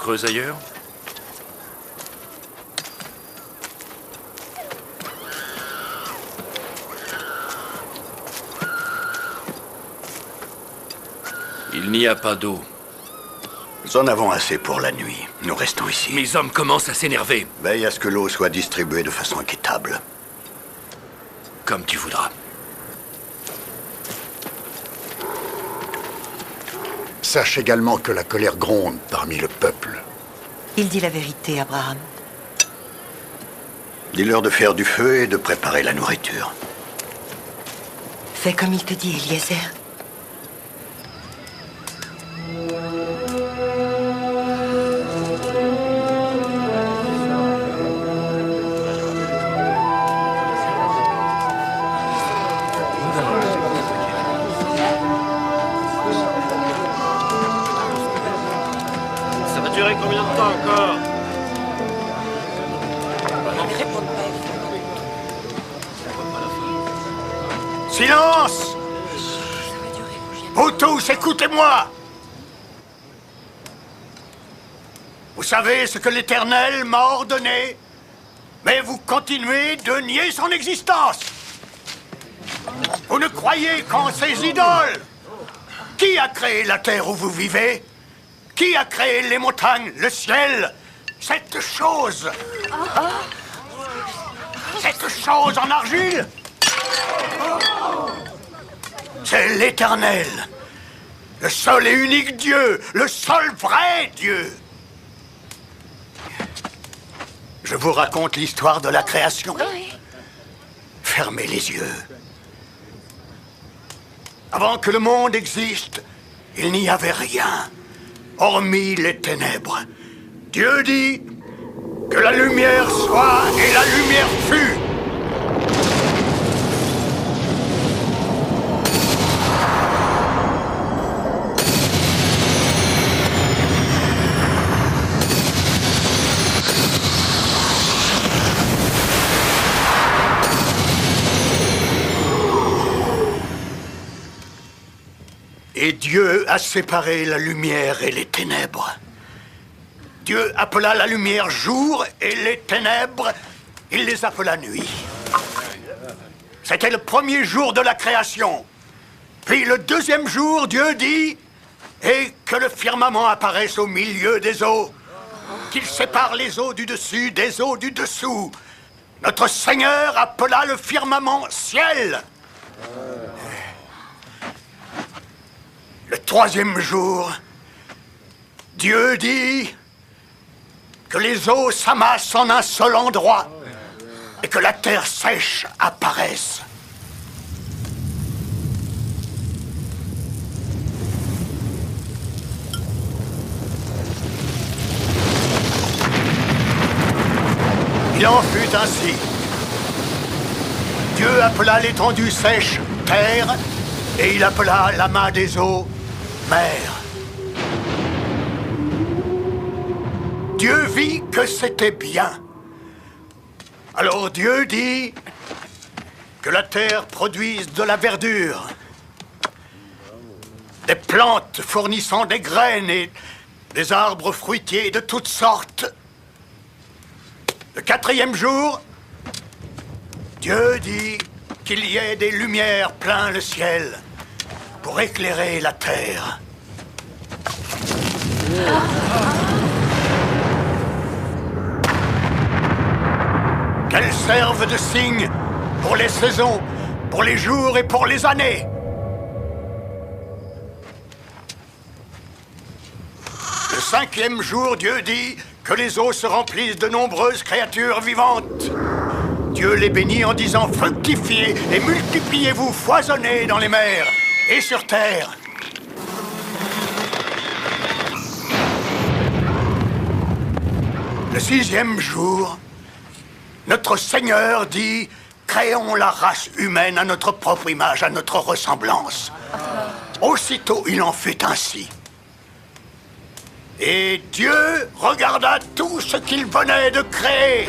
creuse ailleurs? Il n'y a pas d'eau. Nous en avons assez pour la nuit. Nous restons ici. Mes hommes commencent à s'énerver. Veille à ce que l'eau soit distribuée de façon équitable. Comme tu voudras. Sache également que la colère gronde parmi le peuple. Il dit la vérité, Abraham. Dis-leur de faire du feu et de préparer la nourriture. Fais comme il te dit, Eliezer. Ça va durer combien de temps encore? Silence! Vous tous, écoutez-moi! Vous savez ce que l'Éternel m'a ordonné, mais vous continuez de nier son existence. Vous ne croyez qu'en ces idoles. Qui a créé la terre où vous vivez? Qui a créé les montagnes, le ciel? Cette chose en argile? C'est l'Éternel, le seul et unique Dieu, le seul vrai Dieu. Je vous raconte l'histoire de la création. Fermez les yeux. Avant que le monde existe, il n'y avait rien, hormis les ténèbres. Dieu dit que la lumière soit, et la lumière fut. Et Dieu a séparé la lumière et les ténèbres. Dieu appela la lumière jour et les ténèbres, il les appela nuit. C'était le premier jour de la création. Puis le deuxième jour, Dieu dit, et que le firmament apparaisse au milieu des eaux, qu'il sépare les eaux du dessus des eaux du dessous. Notre Seigneur appela le firmament ciel. Le troisième jour, Dieu dit que les eaux s'amassent en un seul endroit et que la terre sèche apparaisse. Il en fut ainsi. Dieu appela l'étendue sèche terre et il appela l'amas des eaux mer. Dieu vit que c'était bien. Alors Dieu dit que la terre produise de la verdure, des plantes fournissant des graines et des arbres fruitiers de toutes sortes. Le quatrième jour, Dieu dit qu'il y ait des lumières plein le ciel pour éclairer la terre. Qu'elles servent de signe pour les saisons, pour les jours et pour les années. Le cinquième jour, Dieu dit que les eaux se remplissent de nombreuses créatures vivantes. Dieu les bénit en disant « Fructifiez et multipliez-vous, foisonnez dans les mers et sur terre. » Le sixième jour, notre Seigneur dit « Créons la race humaine à notre propre image, à notre ressemblance. » Aussitôt, il en fut ainsi. Et Dieu regarda tout ce qu'il venait de créer.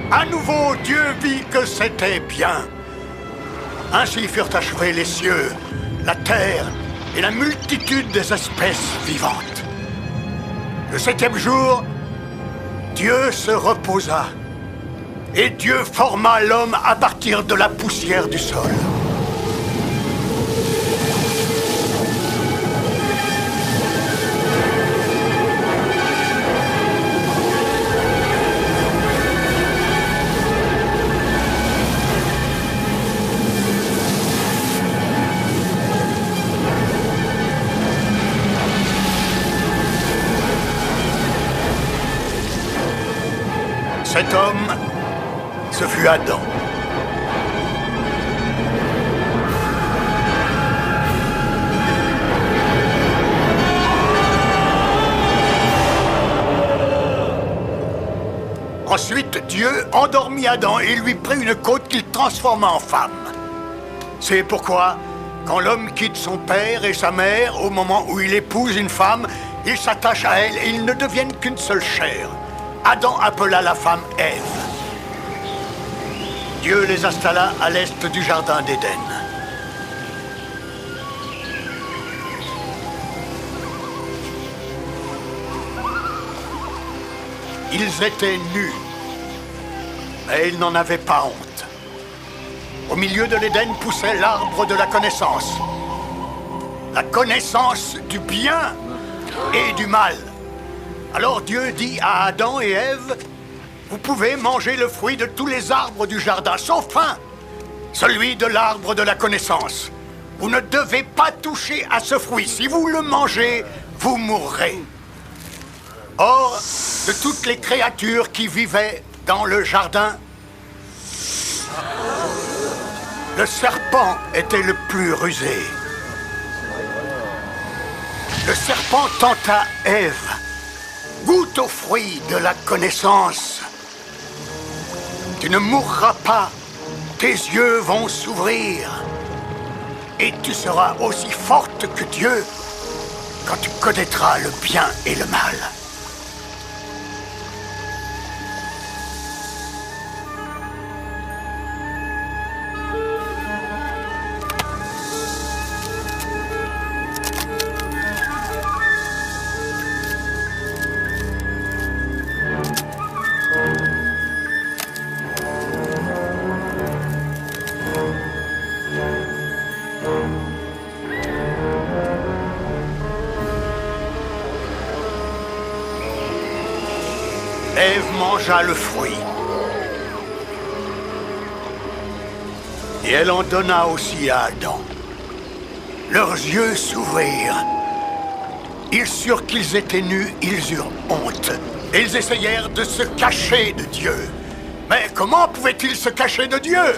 À nouveau, Dieu vit que c'était bien. Ainsi furent achevés les cieux, la terre et la multitude des espèces vivantes. Le 7e jour, Dieu se reposa. Et Dieu forma l'homme à partir de la poussière du sol. Cet homme, ce fut Adam. Ensuite, Dieu endormit Adam et lui prit une côte qu'il transforma en femme. C'est pourquoi, quand l'homme quitte son père et sa mère, au moment où il épouse une femme, il s'attache à elle et ils ne deviennent qu'une seule chair. Adam appela la femme Ève. Dieu les installa à l'est du jardin d'Éden. Ils étaient nus, mais ils n'en avaient pas honte. Au milieu de l'Éden poussait l'arbre de la connaissance. La connaissance du bien et du mal. Alors Dieu dit à Adam et Ève, « Vous pouvez manger le fruit de tous les arbres du jardin, sauf un, celui de l'arbre de la connaissance. Vous ne devez pas toucher à ce fruit. Si vous le mangez, vous mourrez. » Or, de toutes les créatures qui vivaient dans le jardin, le serpent était le plus rusé. Le serpent tenta Ève. Goûte au fruit de la connaissance. Tu ne mourras pas, tes yeux vont s'ouvrir. Et tu seras aussi forte que Dieu quand tu connaîtras le bien et le mal. Ève mangea le fruit. Et elle en donna aussi à Adam. Leurs yeux s'ouvrirent. Ils surent qu'ils étaient nus, ils eurent honte. Et ils essayèrent de se cacher de Dieu. Mais comment pouvaient-ils se cacher de Dieu?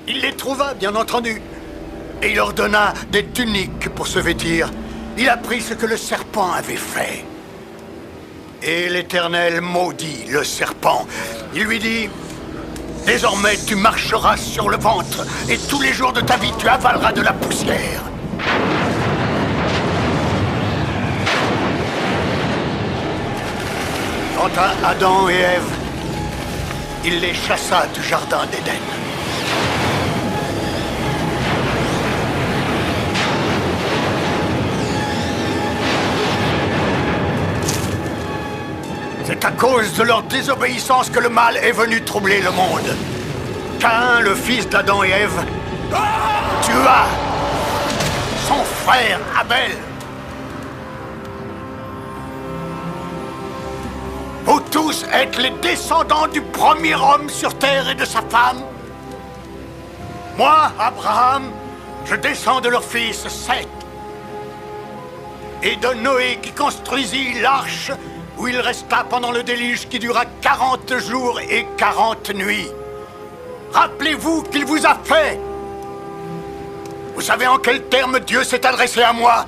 Il les trouva, bien entendu. Et il leur donna des tuniques pour se vêtir. Il apprit ce que le serpent avait fait. Et l'Éternel maudit le serpent. Il lui dit, « Désormais tu marcheras sur le ventre, et tous les jours de ta vie tu avaleras de la poussière. » Quant à Adam et Ève, il les chassa du jardin d'Éden. C'est à cause de leur désobéissance que le mal est venu troubler le monde. Caïn, le fils d'Adam et Ève, tua son frère Abel. Vous tous êtes les descendants du premier homme sur terre et de sa femme. Moi, Abraham, je descends de leur fils Seth. Et de Noé qui construisit l'arche où il resta pendant le déluge qui dura 40 jours et 40 nuits. Rappelez-vous qu'il vous a fait. Vous savez en quels termes Dieu s'est adressé à moi?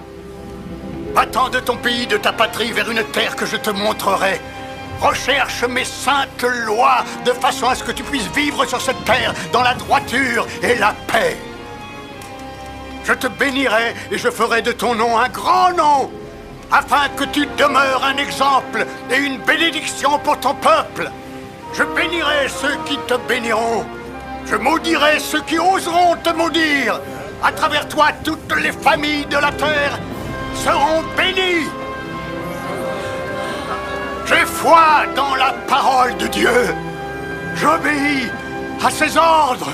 Va-t'en de ton pays, de ta patrie, vers une terre que je te montrerai. Recherche mes saintes lois, de façon à ce que tu puisses vivre sur cette terre dans la droiture et la paix. Je te bénirai et je ferai de ton nom un grand nom, afin que tu demeures un exemple et une bénédiction pour ton peuple. Je bénirai ceux qui te béniront. Je maudirai ceux qui oseront te maudire. À travers toi, toutes les familles de la terre seront bénies. J'ai foi dans la parole de Dieu. J'obéis à ses ordres.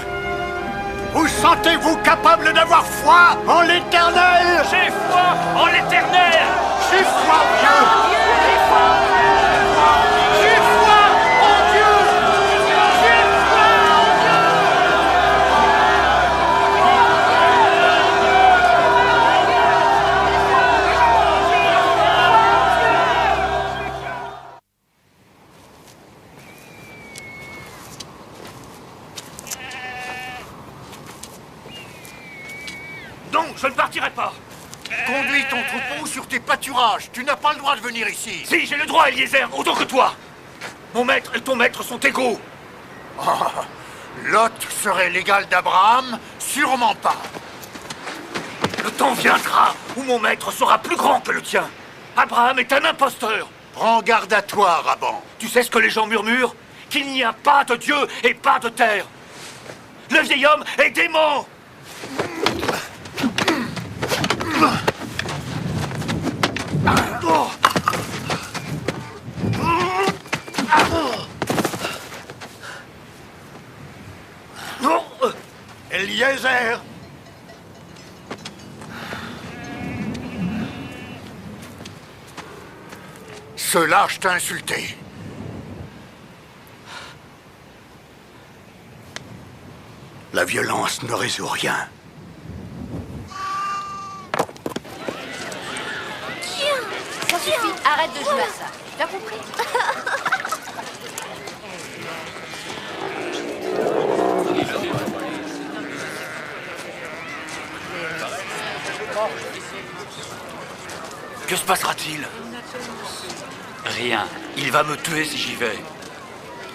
Vous sentez-vous capable d'avoir foi en l'Éternel? J'ai foi en l'Éternel. J'ai foi en Dieu. J'ai foi en Dieu. J'ai foi en Dieu. J'ai foi en Dieu. Non, je ne partirai pas. Conduis ton troupeau sur tes pâturages. Tu n'as pas le droit de venir ici. Si, j'ai le droit, Eliezer, autant que toi. Mon maître et ton maître sont égaux. Lot serait l'égal d'Abraham? Sûrement pas. Le temps viendra où mon maître sera plus grand que le tien. Abraham est un imposteur. Prends garde à toi, Raban. Tu sais ce que les gens murmurent? Qu'il n'y a pas de Dieu et pas de terre. Le vieil homme est dément. Eliezer. Ce lâche t'a insulté. La violence ne résout rien. Ça suffit, arrête de jouer à ça. T'as compris? Que se passera-t-il? Rien. Il va me tuer si j'y vais.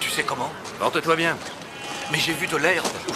Tu sais comment? Porte-toi bien. Mais j'ai vu de l'herbe où